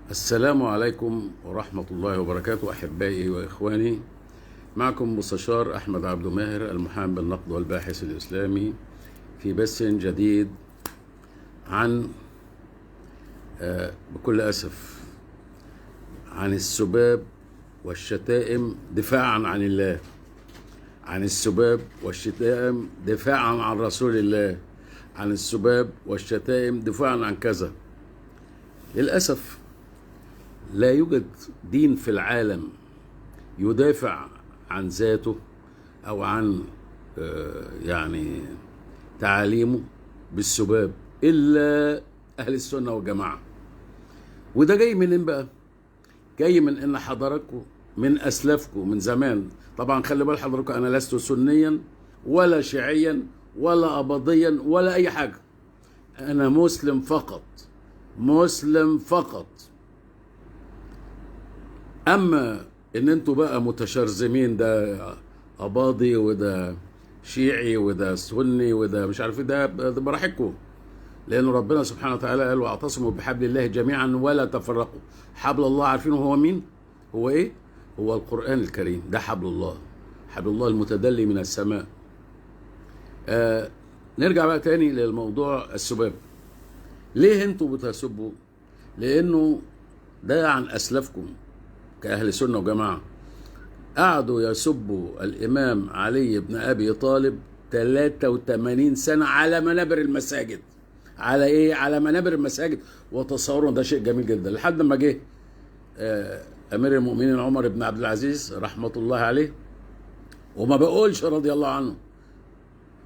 السلام عليكم ورحمة الله وبركاته أحبائي وإخواني. معكم مستشار أحمد عبد ماهر المحامي بالنقد والباحث الإسلامي في بث جديد عن بكل أسف عن السباب والشتائم دفاعا عن الله، عن السباب والشتائم دفاعا عن رسول الله، عن السباب والشتائم دفاعا عن كذا. للأسف لا يوجد دين في العالم يدافع عن ذاته أو عن تعاليمه بالسباب إلا أهل السنة والجماعة. وده جاي منين بقى؟ جاي من إن حضراتكم من أسلافكم من زمان. طبعا خلي بال حضراتكم، أنا لست سنيا ولا شيعيا ولا أباضيا ولا أي حاجة، أنا مسلم فقط، مسلم فقط. اما ان انتوا بقى متشرذمين، ده اباضي وده شيعي وده سني وده مش عارف، ده براحتكم، لان ربنا سبحانه وتعالى قال واعتصموا بحبل الله جميعا ولا تفرقوا. حبل الله عارفين هو مين؟ هو ايه؟ هو القرآن الكريم، ده حبل الله، حبل الله المتدلي من السماء. نرجع بقى تاني للموضوع السباب. ليه انتوا بتسبوا؟ لانه ده عن اسلافكم كأهل سنة وجماعة. قعدوا يسبوا الإمام علي بن أبي طالب 83 سنة على منابر المساجد. على إيه؟ على منابر المساجد. وتصوروا ده شيء جميل جدا، لحد ما جه أمير المؤمنين عمر بن عبد العزيز رحمة الله عليه، وما بقولش رضي الله عنه،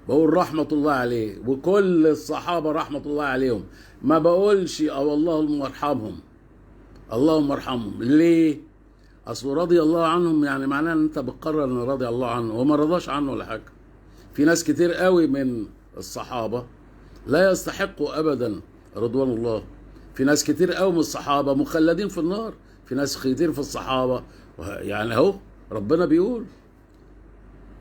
بقول رحمة الله عليه، وكل الصحابة رحمة الله عليهم، ما بقولش أو اللهم ارحمهم، اللهم ارحمهم. ليه؟ اصل رضي الله عنهم يعني معناه ان انت بتقرر ان رضي الله عنه، وما رضاش عنه ولا حاجه. في ناس كتير قوي من الصحابه لا يستحقوا ابدا رضوان الله، في ناس كتير قوي من الصحابه مخلدين في النار، في ناس كتير في الصحابه يعني اهو ربنا بيقول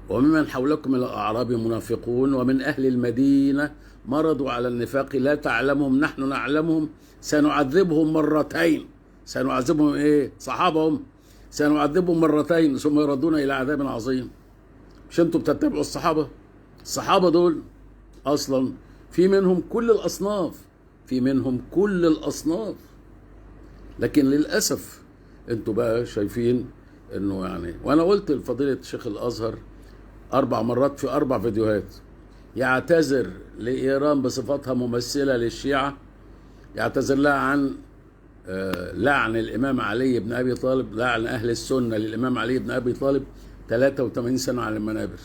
وممن حولكم من الاعراب منافقون ومن اهل المدينه مرضوا على النفاق لا تعلمهم نحن نعلمهم سنعذبهم مرتين. سنعذبهم ايه؟ صحابهم سنعذبهم مرتين ثم يردون الى عذاب عظيم. مش انتوا بتتبعوا الصحابه؟ الصحابه دول اصلا في منهم كل الاصناف، في منهم كل الاصناف، لكن للاسف انتوا بقى شايفين انه وانا قلت لفضيله شيخ الازهر 4 مرات في 4 فيديوهات، يعتذر لايران بصفتها ممثله للشيعه، يعتذر لها عن لعن الإمام علي بن أبي طالب، لعن أهل السنة للإمام علي بن أبي طالب 83 سنة على المنابر،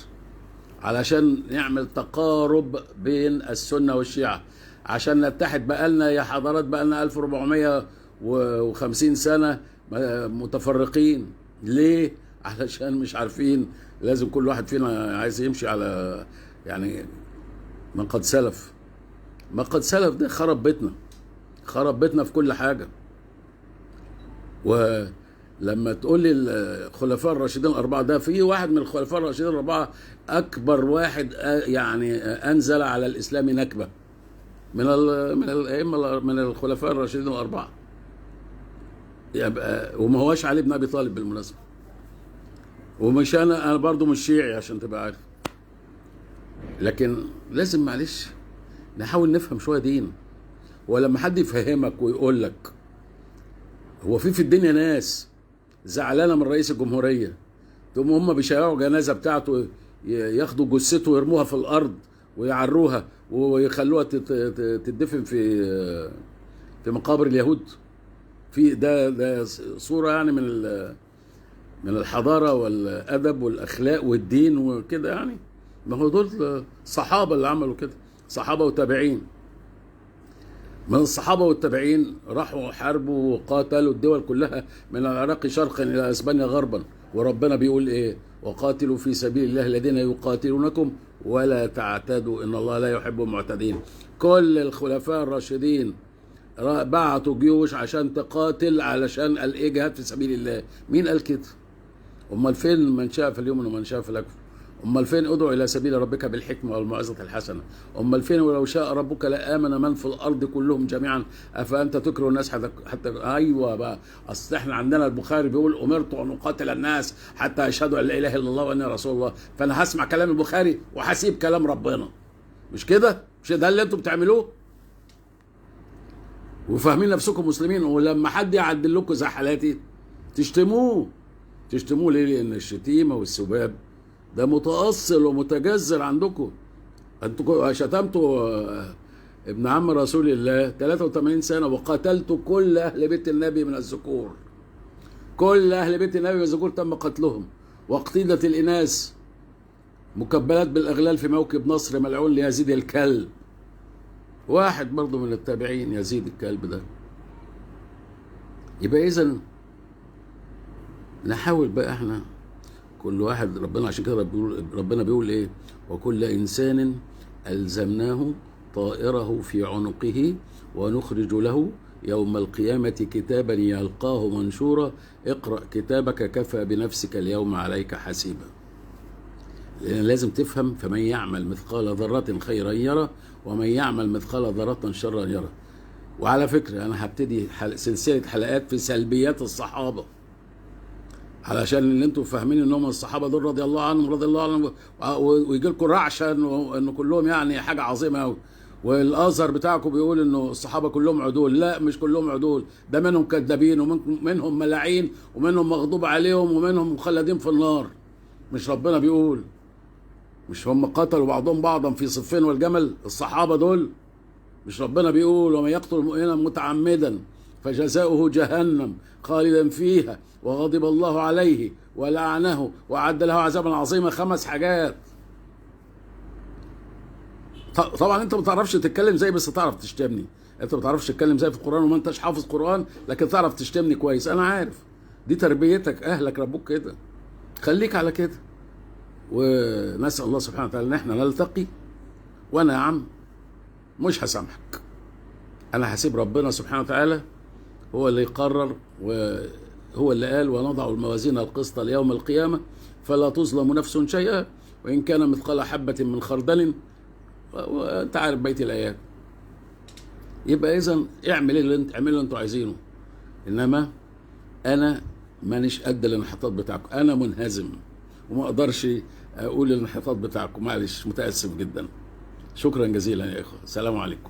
علشان نعمل تقارب بين السنة والشيعة، عشان نتحد. بقالنا يا حضرات بقالنا 1450 سنة متفرقين. ليه؟ علشان مش عارفين، لازم كل واحد فينا عايز يمشي على من قد سلف. ما قد سلف ده خرب بيتنا، خرب بيتنا في كل حاجة. ولما تقول لي الخلفاء الراشدين الأربعة، ده في واحد من الخلفاء الراشدين الأربعة أكبر واحد أنزل على الإسلام نكبة من الأئمة من الخلفاء الراشدين الأربعة، يبقى وما هواش علي بن أبي طالب بالمناسبة. ومش أنا برضو مش شيعي عشان تبقى عارف، لكن لازم معلش نحاول نفهم شوية دين. ولما حد يفهمك ويقول لك هو في الدنيا ناس زعلانه من رئيس الجمهوريه، تقوم هم بيشيعوا جنازه بتاعته، ياخدوا جثته ويرموها في الارض ويعروها ويخلوها تدفن في مقابر اليهود. في ده صوره من الحضاره والادب والاخلاق والدين وكده. ما هو دول صحابه اللي عملوا كده، صحابه وتابعين. من الصحابة والتابعين راحوا حاربوا وقاتلوا الدول كلها من العراق شرقا إلى أسبانيا غربا، وربنا بيقول إيه؟ وقاتلوا في سبيل الله الذين يقاتلونكم ولا تعتدوا إن الله لا يحب المعتدين. كل الخلفاء الراشدين بعتوا جيوش عشان تقاتل، علشان الجهاد في سبيل الله. مين قال كده؟ أمال فين من شاء فليؤمن ومن شاء فليكفر؟ امال فين ادعو الى سبيل ربك بالحكمه والموعظه الحسنه؟ امال فين ولو شاء ربك لامن من في الارض كلهم جميعا افانت تكره الناس حتى ايوه بقى. اصل احنا عندنا البخاري بيقول امرت ان اقاتل الناس حتى يشهدوا ان لا اله الا الله واني رسول الله، فانا هسمع كلام البخاري وهسيب كلام ربنا. مش كده؟ مش ده اللي انتوا بتعملوه؟ وفاهمين نفسكم مسلمين، ولما حد يعدل لكم زي حالاتي تشتموه. تشتموه ليه؟ لان الشتيمه والسباب ده متأصل ومتجذر عندكم. انتوا شتمتوا ابن عم رسول الله 83 سنة وقتلتوا كل أهل بيت النبي من الذكور. كل أهل بيت النبي من الذكور تم قتلهم، واقتيدت الإناث مكبلات بالأغلال في موكب نصر ملعون ليزيد الكلب. واحد برضه من التابعين يزيد الكلب ده. يبقى إذن نحاول بقى احنا كل واحد، ربنا عشان كده ربنا بيقول ايه؟ وكل انسان الزمناه طائره في عنقه ونخرج له يوم القيامه كتابا يلقاه منشورا اقرا كتابك كفى بنفسك اليوم عليك حسيبا. لان لازم تفهم فمن يعمل مثقال ذره خيرا يرى ومن يعمل مثقال ذره شرا يرى. وعلى فكره انا هبتدي سلسله حلقات في سلبيات الصحابه، علشان اللي انتم فاهمين انهم الصحابه دول رضي الله عنهم رضي الله عنهم، ويجي لكم رعشه انه كلهم يعني حاجه عظيمه قوي، والازهر بتاعكم بيقول انه الصحابه كلهم عدول. لا، مش كلهم عدول، ده منهم كذابين ومنهم ملاعين ومنهم مغضوب عليهم ومنهم مخلدين في النار. مش ربنا بيقول؟ مش هم قتلوا بعضهم بعضا في صفين والجمل الصحابه دول؟ مش ربنا بيقول ومن يقتل مؤمنا متعمدا فجزاؤه جهنم خالدا فيها وغضب الله عليه ولعنه وأعد له عذابا عظيما؟ 5 حاجات. طبعا انت ما بتعرفش تتكلم زي، بس تعرف تشتمني. انت ما بتعرفش تتكلم زي في القرآن وما انتش حافظ قرآن، لكن تعرف تشتمني كويس. انا عارف دي تربيتك، اهلك ربوك كده، خليك على كده. ونسأل الله سبحانه وتعالى ان احنا نلتقي. وانا يا عم مش هسامحك، انا هسيب ربنا سبحانه وتعالى هو اللي يقرر، وهو اللي قال ونضع الموازين القسط ليوم القيامة فلا تظلم نفس شيئا وإن كان مثقال حبة من خردل. وانت عارف بيت الآيات. يبقى إذا اعمل اللي انتوا عايزينه، إنما أنا مانيش قد الانحطاط بتاعكم. أنا منهزم وما أقدرش أقول الانحطاط بتاعكم، معلش، متأسف جدا. شكرا جزيلا يا إخوة، السلام عليكم.